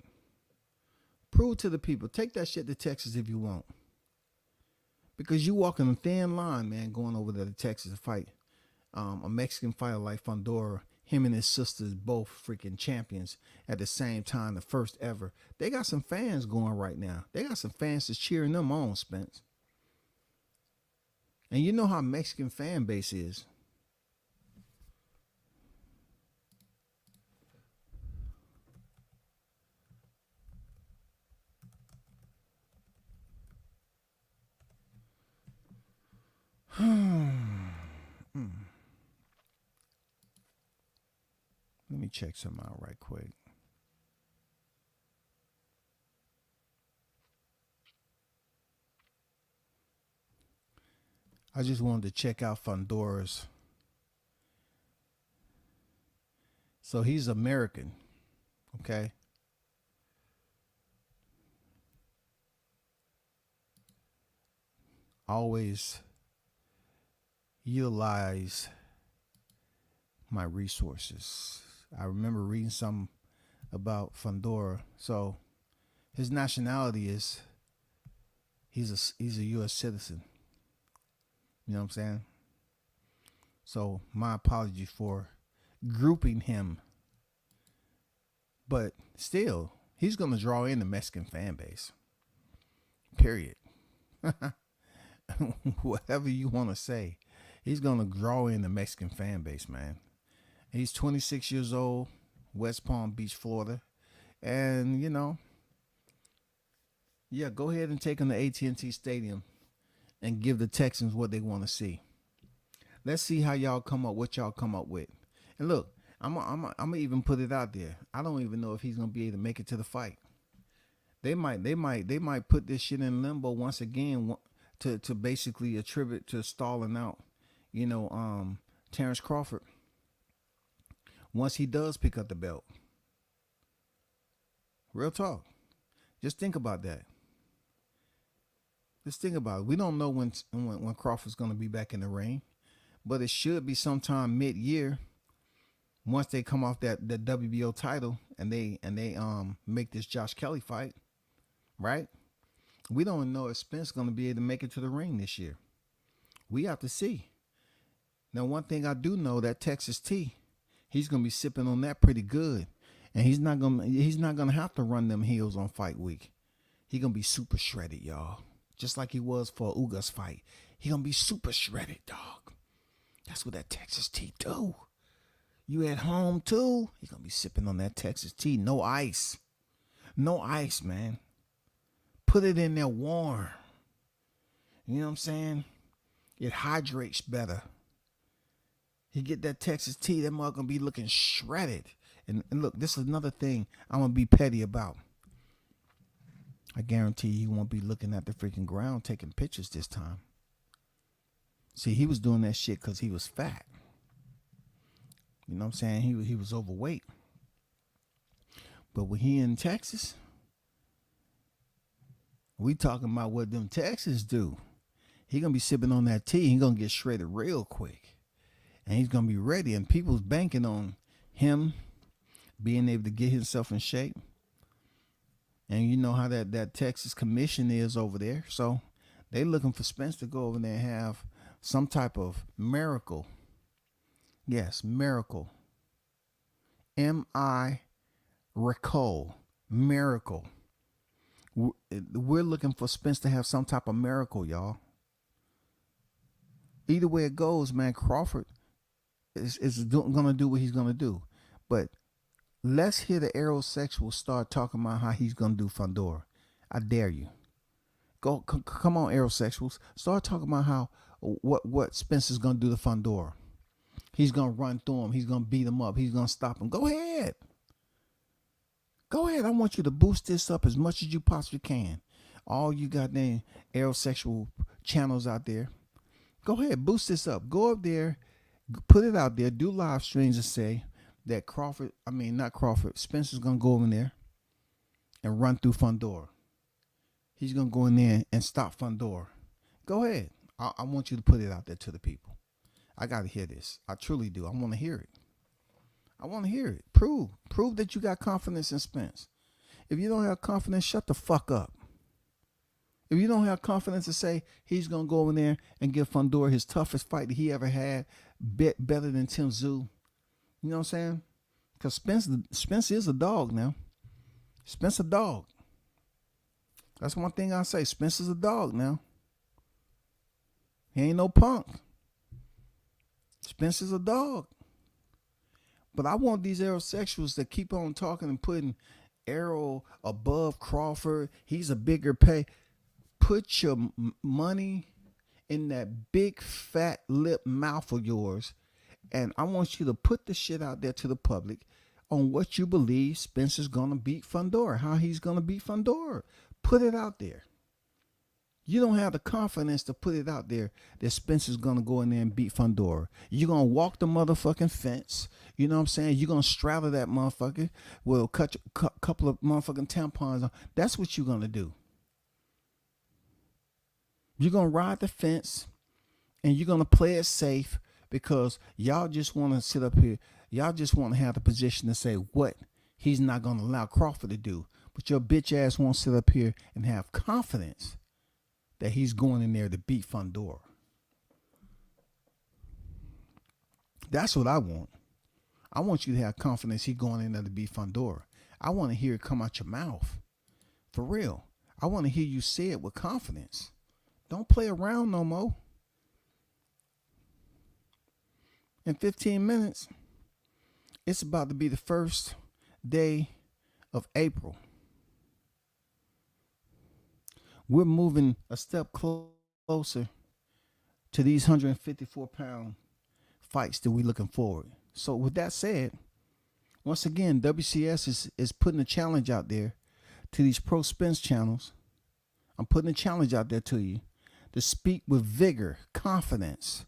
Prove to the people. Take that shit to Texas if you want. Because you walking a thin line, man, going over there to Texas to fight a Mexican fighter like Fundora. Him and his sisters both freaking champions at the same time, the first ever. They got some fans going right now. They got some fans that's cheering them on, Spence. And you know how Mexican fan base is. Let me check something out right quick. I just wanted to check out Fundora's. So he's American, okay? Always utilize my resources. I remember reading something about Fundora. So his nationality is he's a U.S. citizen. You know what I'm saying? So my apology for grouping him. But still, he's going to draw in the Mexican fan base. Period. Whatever you want to say. He's going to draw in the Mexican fan base, man. He's 26 years old, West Palm Beach, Florida. And, yeah, go ahead and take him to AT&T Stadium and give the Texans what they want to see. Let's see how y'all come up, what y'all come up with. And look, I'm gonna even put it out there. I don't even know if he's going to be able to make it to the fight. They might put this shit in limbo once again to basically attribute to stalling out, Terrence Crawford. Once he does pick up the belt. Real talk. Just think about that. Just think about it. We don't know when Crawford's going to be back in the ring, but it should be sometime mid-year once they come off that WBO title and they make this Josh Kelly fight, right? We don't know if Spence going to be able to make it to the ring this year. We have to see. Now, one thing I do know, that Texas tea, he's gonna be sipping on that pretty good, and he's not gonna have to run them heels on fight week. He gonna be super shredded, y'all, just like he was for Uga's fight. He gonna be super shredded, dog. That's what that Texas tea do. You at home too? He gonna be sipping on that Texas tea. No ice, man. Put it in there warm. You know what I'm saying? It hydrates better. He get that Texas tea, that mug gonna be looking shredded. And look, this is another thing I'm gonna be petty about. I guarantee he won't be looking at the freaking ground taking pictures this time. See, he was doing that shit because he was fat. You know what I'm saying? He was overweight. But when he in Texas, we talking about what them Texans do. He gonna be sipping on that tea. He gonna get shredded real quick. and he's gonna be ready. And people's banking on him being able to get himself in shape. And you know how that Texas commission is over there, so they looking for Spence to go over there and have some type of miracle. Yes, miracle. Recall miracle. We're looking for Spence to have some type of miracle, y'all. Either way it goes, man, Crawford is gonna do what he's gonna do. But let's hear the aerosexual start talking about how he's gonna do Fundora. I dare you. Come on, aerosexuals. Start talking about how what Spence is gonna do to Fundora. He's gonna run through him. He's gonna beat him up. He's gonna stop him. Go ahead. Go ahead. I want you to boost this up as much as you possibly can. All you goddamn aerosexual channels out there, go ahead, boost this up. Go up there, put it out there, do live streams and say that Spence is gonna go in there and run through Fundora. He's gonna go in there and stop Fundora. Go ahead. I want you to put it out there to the people. I gotta hear this. I truly do. I want to hear it. I want to hear it. Prove that you got confidence in Spence. If you don't have confidence, shut the fuck up. If you don't have confidence to say he's going to go in there and give Fundora his toughest fight that he ever had, better than Tim Tszyu, you know what I'm saying? Because Spence is a dog now. Spence a dog. That's one thing I say. Spence is a dog now. He ain't no punk. Spence is a dog. But I want these aerosexuals that keep on talking and putting Arrow above Crawford. He's a bigger pay. Put your money in that big fat lip mouth of yours, and I want you to put the shit out there to the public on what you believe Spence is gonna beat Fundora, how he's gonna beat Fundora. Put it out there. You don't have the confidence to put it out there that Spence is going to go in there and beat Fundora. You're going to walk the motherfucking fence. You know what I'm saying? You're going to straddle that motherfucker with a couple of motherfucking tampons on. That's what you're going to do. You're going to ride the fence and you're going to play it safe because y'all just want to sit up here. Y'all just want to have the position to say what he's not going to allow Crawford to do. But your bitch ass won't sit up here and have confidence that he's going in there to beat Fundora. That's what I want. I want you to have confidence he's going in there to beat Fundora. I want to hear it come out your mouth. For real. I want to hear you say it with confidence. Don't play around no more. In 15 minutes, it's about to be the first day of April. We're moving a step closer to these 154-pound fights that we're looking forward. So with that said, once again, WCS is putting a challenge out there to these pro Spence channels. I'm putting a challenge out there to you to speak with vigor, confidence.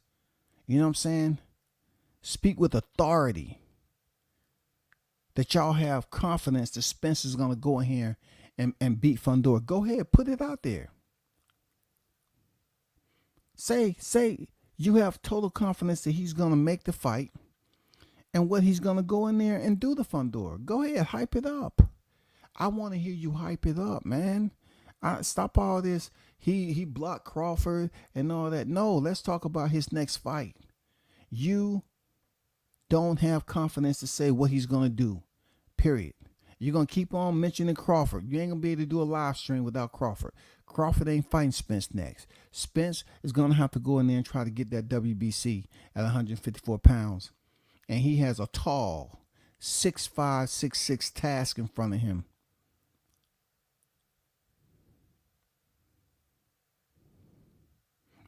You know what I'm saying? Speak with authority. That y'all have confidence that Spence is going to go in here and beat Fundora. Go ahead, put it out there. Say you have total confidence that he's going to make the fight and what he's going to go in there and do to Fundora. Go ahead, hype it up. I want to hear you hype it up, man. Stop all this. He blocked Crawford and all that. No, let's talk about his next fight. You don't have confidence to say what he's going to do, period. You're going to keep on mentioning Crawford. You ain't going to be able to do a live stream without Crawford. Crawford ain't fighting Spence next. Spence is going to have to go in there and try to get that WBC at 154 pounds. And he has a tall 6'5", 6'6" task in front of him.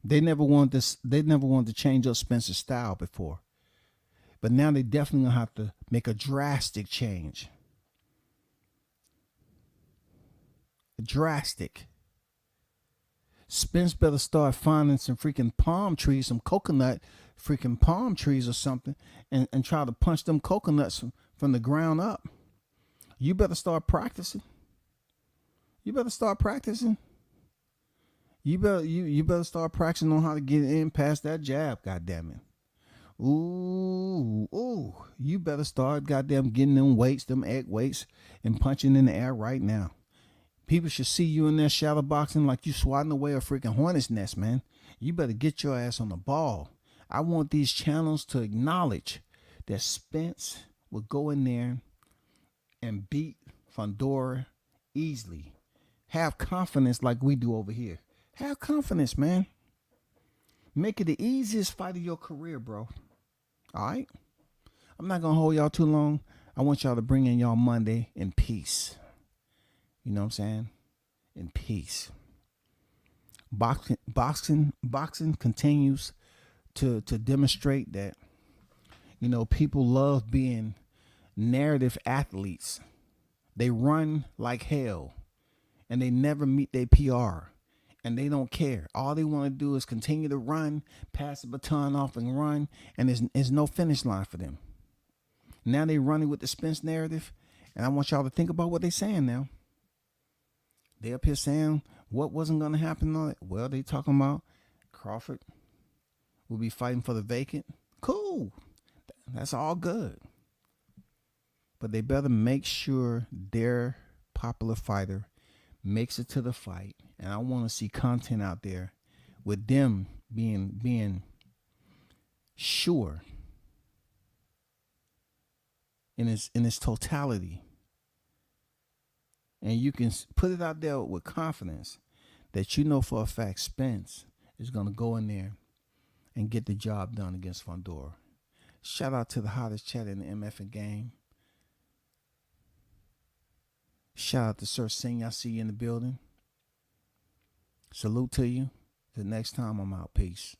They never wanted to change up Spence's style before. But now they definitely going to have to make a drastic change. Drastic. Spence better start finding some freaking palm trees, some coconut freaking palm trees or something, and try to punch them coconuts from the ground up. You better start practicing. You better start practicing. You better start practicing on how to get in past that jab, goddammit. Ooh, you better start goddamn getting them weights, them egg weights, and punching in the air right now. People should see you in there shadow boxing like you swatting away a freaking hornet's nest, man. You better get your ass on the ball. I want these channels to acknowledge that Spence will go in there and beat Fundora easily. Have confidence like we do over here. Have confidence, man. Make it the easiest fight of your career, bro. All right? I'm not going to hold y'all too long. I want y'all to bring in y'all Monday in peace. You know what I'm saying? In peace. Boxing continues to demonstrate that, you know, people love being narrative athletes. They run like hell and they never meet their PR and they don't care. All they want to do is continue to run, pass the baton off and run, and there's no finish line for them. Now they running with the Spence narrative, and I want y'all to think about what they're saying now. They up here saying what wasn't going to happen on it. Well, they talking about Crawford will be fighting for the vacant. Cool. That's all good. But they better make sure their popular fighter makes it to the fight. And I want to see content out there with them being sure in its totality. And you can put it out there with confidence that you know for a fact Spence is going to go in there and get the job done against Fundora. Shout out to the hottest chat in the MF game. Shout out to Sir Singh. I see you in the building. Salute to you. Till next time, I'm out. Peace.